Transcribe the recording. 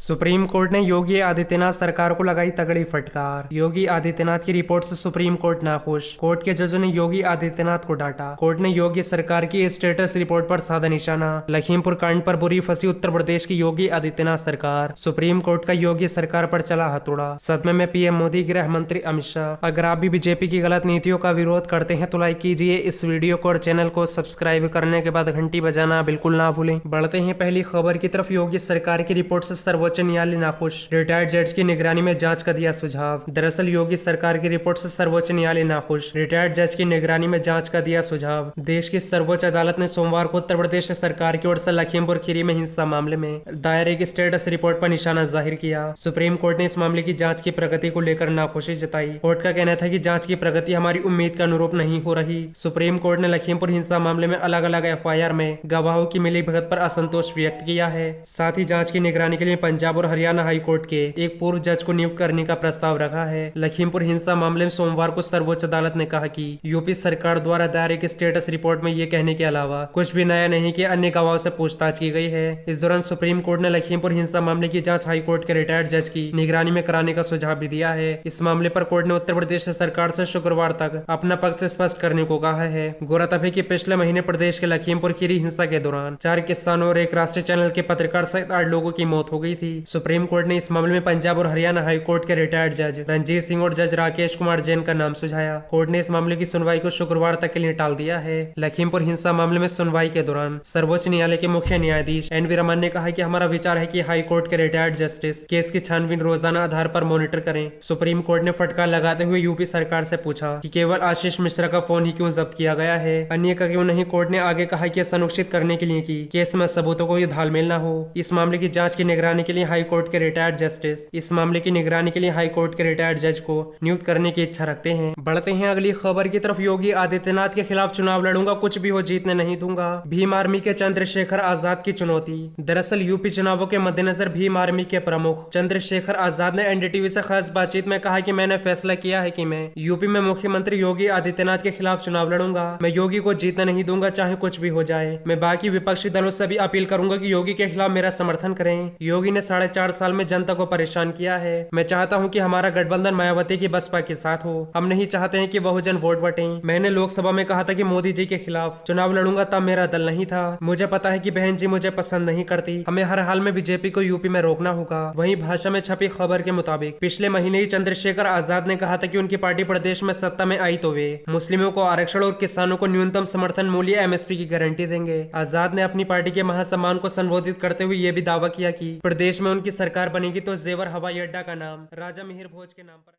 Supreme court ने योगी आदित्यनाथ सरकार को लगाई तगड़ी फटकार। योगी आदित्यनाथ की रिपोर्ट से सुप्रीम कोर्ट नाखुश। कोर्ट के जजों ने योगी आदित्यनाथ को डांटा। कोर्ट ने योगी सरकार की स्टेटस रिपोर्ट पर साधा निशाना। लखीमपुर कांड पर बुरी फंसी उत्तर प्रदेश की योगी आदित्यनाथ सरकार। सुप्रीम कोर्ट का योगी सरकार पर चला हथौड़ा। सदमे में पीएम मोदी, गृह मंत्री अमित शाह। अगर आप भी बीजेपी की गलत नीतियों का विरोध करते हैं तो लाइक कीजिए इस वीडियो को और चैनल को सब्सक्राइब करने के बाद घंटी बजाना बिल्कुल ना भूलें। बढ़ते हैं पहली खबर की तरफ। योगी सरकार की रिपोर्ट से सर्वोच्च न्यायालय नाखुश। रिटायर्ड जज की निगरानी में जांच का दिया सुझाव। दरअसल योगी सरकार की रिपोर्ट से सर्वोच्च न्यायालय नाखुश। रिटायर्ड जज की निगरानी में जांच का दिया सुझाव। देश की सर्वोच्च अदालत ने सोमवार को उत्तर प्रदेश सरकार की ओर से लखीमपुर खीरी में हिंसा मामले में दायर एक स्टेटस रिपोर्ट पर निशाना जाहिर किया। सुप्रीम कोर्ट ने इस मामले की जांच की प्रगति को लेकर नाखुशी जताई। कोर्ट का कहना था कि जांच की प्रगति हमारी उम्मीद के अनुरूप नहीं हो रही। सुप्रीम कोर्ट ने लखीमपुर हिंसा मामले में अलग अलग एफआईआर में गवाहों की मिलीभगत पर असंतोष व्यक्त किया है। साथ ही जांच की निगरानी के लिए पंजाब और हरियाणा हाई कोर्ट के एक पूर्व जज को नियुक्त करने का प्रस्ताव रखा है। लखीमपुर हिंसा मामले में सोमवार को सर्वोच्च अदालत ने कहा कि यूपी सरकार द्वारा दायर एक स्टेटस रिपोर्ट में ये कहने के अलावा कुछ भी नया नहीं कि अन्य गवाहों से पूछताछ की गई है। इस दौरान सुप्रीम कोर्ट ने लखीमपुर हिंसा मामले की जांच हाई कोर्ट के रिटायर्ड जज की निगरानी में कराने का सुझाव भी दिया है। इस मामले पर कोर्ट ने उत्तर प्रदेश सरकार से शुक्रवार तक अपना पक्ष स्पष्ट करने को कहा है। गौरतलब है कि पिछले महीने प्रदेश के लखीमपुर खीरी हिंसा के दौरान 4 किसानों और एक राष्ट्रीय चैनल के पत्रकार सहित 8 लोगों की मौत हो गई थी। सुप्रीम कोर्ट ने इस मामले में पंजाब और हरियाणा हाई कोर्ट के रिटायर्ड जज रंजीत सिंह और जज राकेश कुमार जैन का नाम सुझाया। कोर्ट ने इस मामले की सुनवाई को शुक्रवार तक के लिए टाल दिया है। लखीमपुर हिंसा मामले में सुनवाई के दौरान सर्वोच्च न्यायालय के मुख्य न्यायाधीश एन वी रमन ने कहा कि हमारा विचार है कि हाई कोर्ट के रिटायर्ड जस्टिस केस की छानबीन रोजाना आधार पर मॉनिटर करें। सुप्रीम कोर्ट ने फटकार लगाते हुए यूपी सरकार से पूछा कि केवल आशीष मिश्रा का फोन ही क्यों जब्त किया गया है, अन्य का क्यों नहीं। कोर्ट ने आगे कहा कि सुनिश्चित करने के लिए कि केस में सबूतों को धालमेल न हो, इस मामले की जांच की निगरानी के लिए हाई कोर्ट के रिटायर्ड जज को नियुक्त करने की इच्छा रखते हैं। बढ़ते हैं अगली खबर की तरफ। योगी आदित्यनाथ के खिलाफ चुनाव लड़ूंगा, कुछ भी हो जीतने नहीं दूंगा। भीम आर्मी के चंद्रशेखर आजाद की चुनौती। दरअसल यूपी चुनावों के मद्देनजर भीम आर्मी के प्रमुख चंद्रशेखर आजाद ने एनडीटीवी से खास बातचीत में कहा कि मैंने फैसला किया है कि मैं यूपी में मुख्यमंत्री योगी आदित्यनाथ के खिलाफ चुनाव लड़ूंगा। मैं योगी को जीतने नहीं दूंगा, चाहे कुछ भी हो जाए। मैं बाकी विपक्षी दलों से भी अपील करूंगा कि योगी के खिलाफ मेरा समर्थन करें। योगी ने 4.5 साल में जनता को परेशान किया है। मैं चाहता हूं कि हमारा गठबंधन मायावती की बसपा के साथ हो। हम नहीं चाहते हैं कि बहुजन वोट बटें। मैंने लोकसभा में कहा था कि मोदी जी के खिलाफ चुनाव लड़ूंगा, तब मेरा दल नहीं था। मुझे पता है कि बहन जी मुझे पसंद नहीं करती। हमें हर हाल में बीजेपी को यूपी में रोकना होगा। वहीं भाषा में छपी खबर के मुताबिक पिछले महीने ही चंद्रशेखर आजाद ने कहा था कि उनकी पार्टी प्रदेश में सत्ता में आई तो वे मुस्लिमों को आरक्षण और किसानों को न्यूनतम समर्थन मूल्य एमएसपी की गारंटी देंगे। आजाद ने अपनी पार्टी के महासम्मान को संबोधित करते हुए ये भी दावा किया कि प्रदेश में उनकी सरकार बनेगी तो जेवर हवाई अड्डा का नाम राजा मिहिर भोज के नाम पर